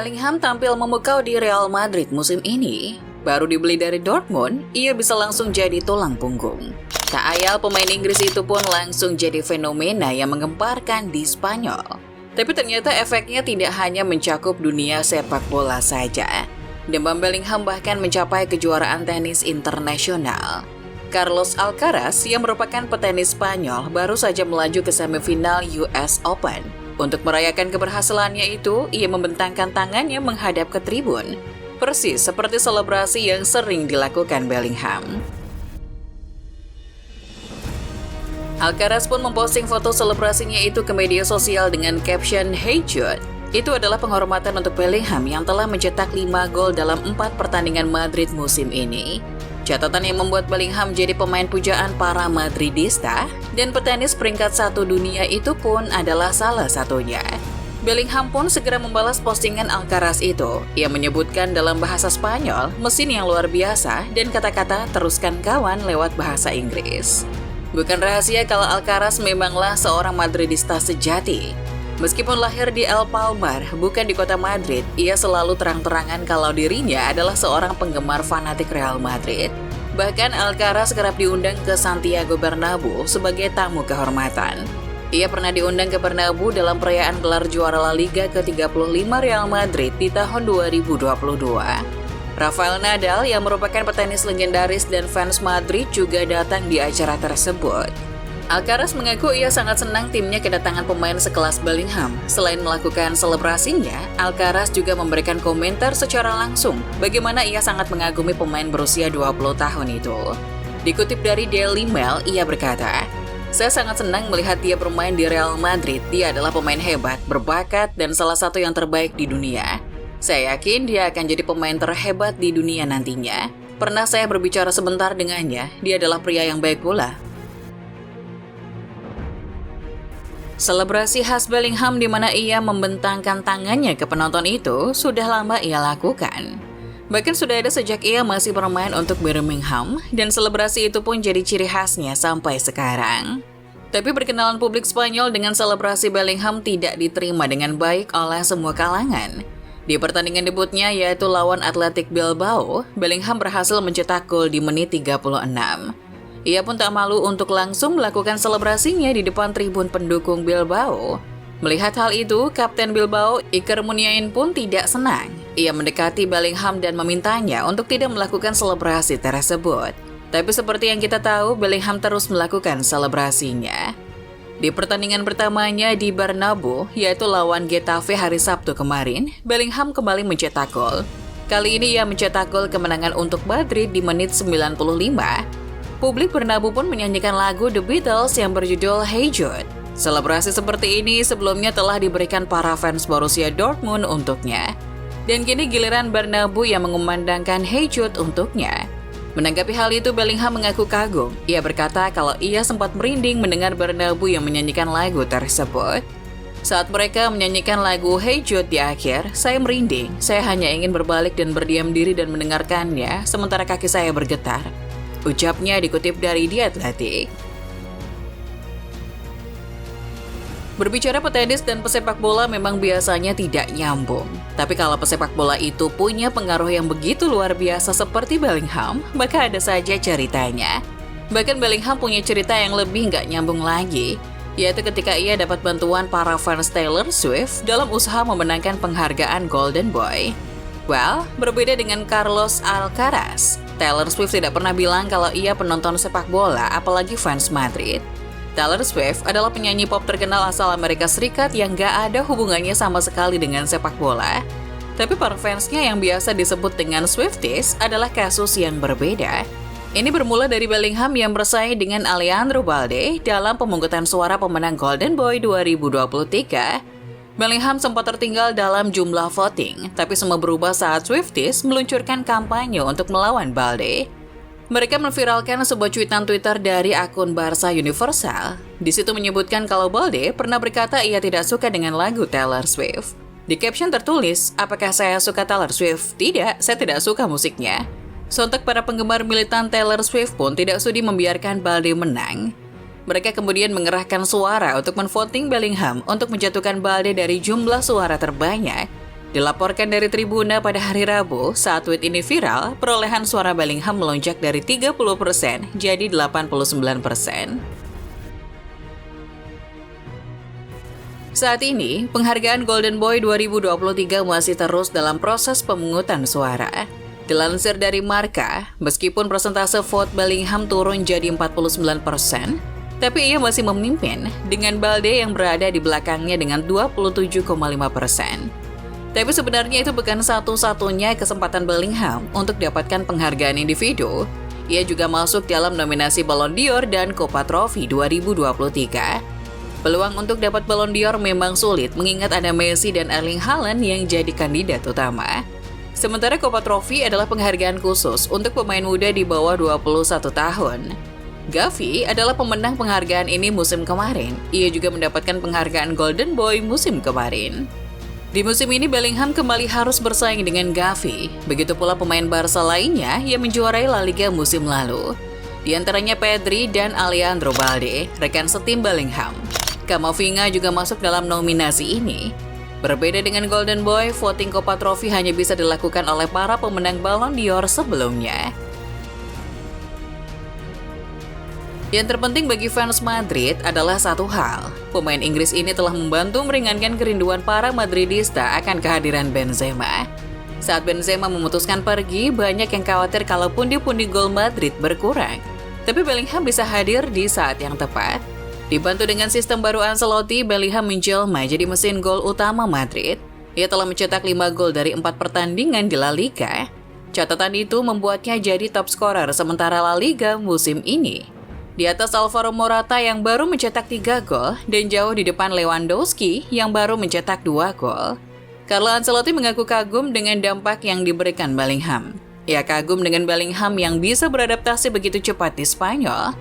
Bellingham tampil memukau di Real Madrid musim ini. Baru dibeli dari Dortmund, ia bisa langsung jadi tulang punggung. Tak ayal pemain Inggris itu pun langsung jadi fenomena yang menggemparkan di Spanyol. Tapi ternyata efeknya tidak hanya mencakup dunia sepak bola saja. Demam Bellingham bahkan mencapai kejuaraan tenis internasional. Carlos Alcaraz yang merupakan petenis Spanyol baru saja melaju ke semifinal US Open. Untuk merayakan keberhasilannya itu, ia membentangkan tangannya menghadap ke tribun. Persis seperti selebrasi yang sering dilakukan Bellingham. Alcaraz pun memposting foto selebrasinya itu ke media sosial dengan caption "Hey Jude". Itu adalah penghormatan untuk Bellingham yang telah mencetak 5 gol dalam 4 pertandingan Madrid musim ini. Catatan yang membuat Bellingham jadi pemain pujaan para Madridista dan petenis peringkat 1 dunia itu pun adalah salah satunya. Bellingham pun segera membalas postingan Alcaraz itu. Ia menyebutkan dalam bahasa Spanyol, mesin yang luar biasa dan kata-kata teruskan kawan lewat bahasa Inggris. Bukan rahasia kalau Alcaraz memanglah seorang Madridista sejati. Meskipun lahir di El Palmar, bukan di kota Madrid, ia selalu terang-terangan kalau dirinya adalah seorang penggemar fanatik Real Madrid. Bahkan Alcaraz kerap diundang ke Santiago Bernabeu sebagai tamu kehormatan. Ia pernah diundang ke Bernabeu dalam perayaan gelar juara La Liga ke-35 Real Madrid di tahun 2022. Rafael Nadal yang merupakan petenis legendaris dan fans Madrid juga datang di acara tersebut. Alcaraz mengaku ia sangat senang timnya kedatangan pemain sekelas Bellingham. Selain melakukan selebrasinya, Alcaraz juga memberikan komentar secara langsung bagaimana ia sangat mengagumi pemain berusia 20 tahun itu. Dikutip dari Daily Mail, ia berkata, "Saya sangat senang melihat dia bermain di Real Madrid. Dia adalah pemain hebat, berbakat, dan salah satu yang terbaik di dunia. Saya yakin dia akan jadi pemain terhebat di dunia nantinya. Pernah saya berbicara sebentar dengannya, dia adalah pria yang baik pula." Selebrasi khas Bellingham di mana ia membentangkan tangannya ke penonton itu sudah lama ia lakukan. Bahkan sudah ada sejak ia masih bermain untuk Birmingham, dan selebrasi itu pun jadi ciri khasnya sampai sekarang. Tapi perkenalan publik Spanyol dengan selebrasi Bellingham tidak diterima dengan baik oleh semua kalangan. Di pertandingan debutnya yaitu lawan Athletic Bilbao, Bellingham berhasil mencetak gol di menit 36. Ia pun tak malu untuk langsung melakukan selebrasinya di depan tribun pendukung Bilbao. Melihat hal itu, Kapten Bilbao, Iker Muniain pun tidak senang. Ia mendekati Bellingham dan memintanya untuk tidak melakukan selebrasi tersebut. Tapi seperti yang kita tahu, Bellingham terus melakukan selebrasinya. Di pertandingan pertamanya di Bernabeu, yaitu lawan Getafe hari Sabtu kemarin, Bellingham kembali mencetak gol. Kali ini ia mencetak gol kemenangan untuk Madrid di menit 95. Publik Bernabeu pun menyanyikan lagu The Beatles yang berjudul Hey Jude. Selebrasi seperti ini sebelumnya telah diberikan para fans Borussia Dortmund untuknya. Dan kini giliran Bernabeu yang mengumandangkan Hey Jude untuknya. Menanggapi hal itu, Bellingham mengaku kagum. Ia berkata kalau ia sempat merinding mendengar Bernabeu yang menyanyikan lagu tersebut. Saat mereka menyanyikan lagu Hey Jude di akhir, saya merinding. Saya hanya ingin berbalik dan berdiam diri dan mendengarkannya, sementara kaki saya bergetar. Ucapnya dikutip dari The Athletic. Berbicara petenis dan pesepak bola memang biasanya tidak nyambung. Tapi kalau pesepak bola itu punya pengaruh yang begitu luar biasa seperti Bellingham, maka ada saja ceritanya. Bahkan Bellingham punya cerita yang lebih nggak nyambung lagi, yaitu ketika ia dapat bantuan para fans Taylor Swift dalam usaha memenangkan penghargaan Golden Boy. Well, berbeda dengan Carlos Alcaraz, Taylor Swift tidak pernah bilang kalau ia penonton sepak bola, apalagi fans Madrid. Taylor Swift adalah penyanyi pop terkenal asal Amerika Serikat yang gak ada hubungannya sama sekali dengan sepak bola. Tapi para fansnya yang biasa disebut dengan Swifties adalah kasus yang berbeda. Ini bermula dari Bellingham yang bersaing dengan Alejandro Balde dalam pemungutan suara pemenang Golden Boy 2023. Bellingham sempat tertinggal dalam jumlah voting, tapi semua berubah saat Swifties meluncurkan kampanye untuk melawan Balde. Mereka memviralkan sebuah cuitan Twitter dari akun Barca Universal. Di situ menyebutkan kalau Balde pernah berkata ia tidak suka dengan lagu Taylor Swift. Di caption tertulis, "Apakah saya suka Taylor Swift? Tidak, saya tidak suka musiknya." Sontak para penggemar militan Taylor Swift pun tidak sudi membiarkan Balde menang. Mereka kemudian mengerahkan suara untuk menvoting Bellingham untuk menjatuhkan Balde dari jumlah suara terbanyak. Dilaporkan dari Tribuna pada hari Rabu, saat tweet ini viral, perolehan suara Bellingham melonjak dari 30% jadi 89%. Saat ini, penghargaan Golden Boy 2023 masih terus dalam proses pemungutan suara. Dilansir dari Marca, meskipun persentase vote Bellingham turun jadi 49%, tapi ia masih memimpin dengan Balde yang berada di belakangnya dengan 27,5%. Tapi sebenarnya itu bukan satu-satunya kesempatan Bellingham untuk dapatkan penghargaan individu. Ia juga masuk dalam nominasi Ballon d'Or dan Copa Trophy 2023. Peluang untuk dapat Ballon d'Or memang sulit mengingat ada Messi dan Erling Haaland yang jadi kandidat utama. Sementara Copa Trophy adalah penghargaan khusus untuk pemain muda di bawah 21 tahun. Gavi adalah pemenang penghargaan ini musim kemarin. Ia juga mendapatkan penghargaan Golden Boy musim kemarin. Di musim ini Bellingham kembali harus bersaing dengan Gavi. Begitu pula pemain Barca lainnya yang menjuarai La Liga musim lalu. Di antaranya Pedri dan Alejandro Balde, rekan setim Bellingham. Camavinga juga masuk dalam nominasi ini. Berbeda dengan Golden Boy, voting Copa Trophy hanya bisa dilakukan oleh para pemenang Ballon d'Or sebelumnya. Yang terpenting bagi fans Madrid adalah satu hal. Pemain Inggris ini telah membantu meringankan kerinduan para Madridista akan kehadiran Benzema. Saat Benzema memutuskan pergi, banyak yang khawatir kalau pundi-pundi gol Madrid berkurang. Tapi Bellingham bisa hadir di saat yang tepat. Dibantu dengan sistem baru Ancelotti, Bellingham menjelma jadi mesin gol utama Madrid. Ia telah mencetak 5 gol dari 4 pertandingan di La Liga. Catatan itu membuatnya jadi top scorer sementara La Liga musim ini. Di atas Alvaro Morata yang baru mencetak 3 gol dan jauh di depan Lewandowski yang baru mencetak 2 gol. Carlo Ancelotti mengaku kagum dengan dampak yang diberikan Bellingham. Ia kagum dengan Bellingham yang bisa beradaptasi begitu cepat di Spanyol.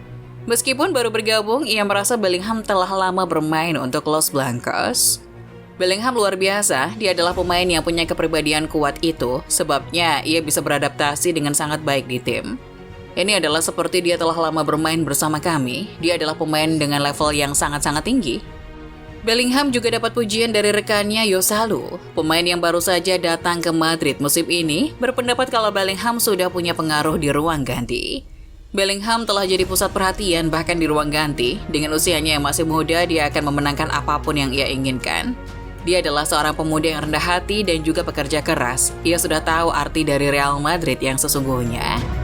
Meskipun baru bergabung, ia merasa Bellingham telah lama bermain untuk Los Blancos. Bellingham luar biasa, dia adalah pemain yang punya kepribadian kuat itu, sebabnya ia bisa beradaptasi dengan sangat baik di tim. Ini adalah seperti dia telah lama bermain bersama kami, dia adalah pemain dengan level yang sangat-sangat tinggi. Bellingham juga dapat pujian dari rekannya Yosalu, pemain yang baru saja datang ke Madrid musim ini, berpendapat kalau Bellingham sudah punya pengaruh di ruang ganti. Bellingham telah jadi pusat perhatian bahkan di ruang ganti, dengan usianya yang masih muda dia akan memenangkan apapun yang ia inginkan. Dia adalah seorang pemuda yang rendah hati dan juga pekerja keras, ia sudah tahu arti dari Real Madrid yang sesungguhnya.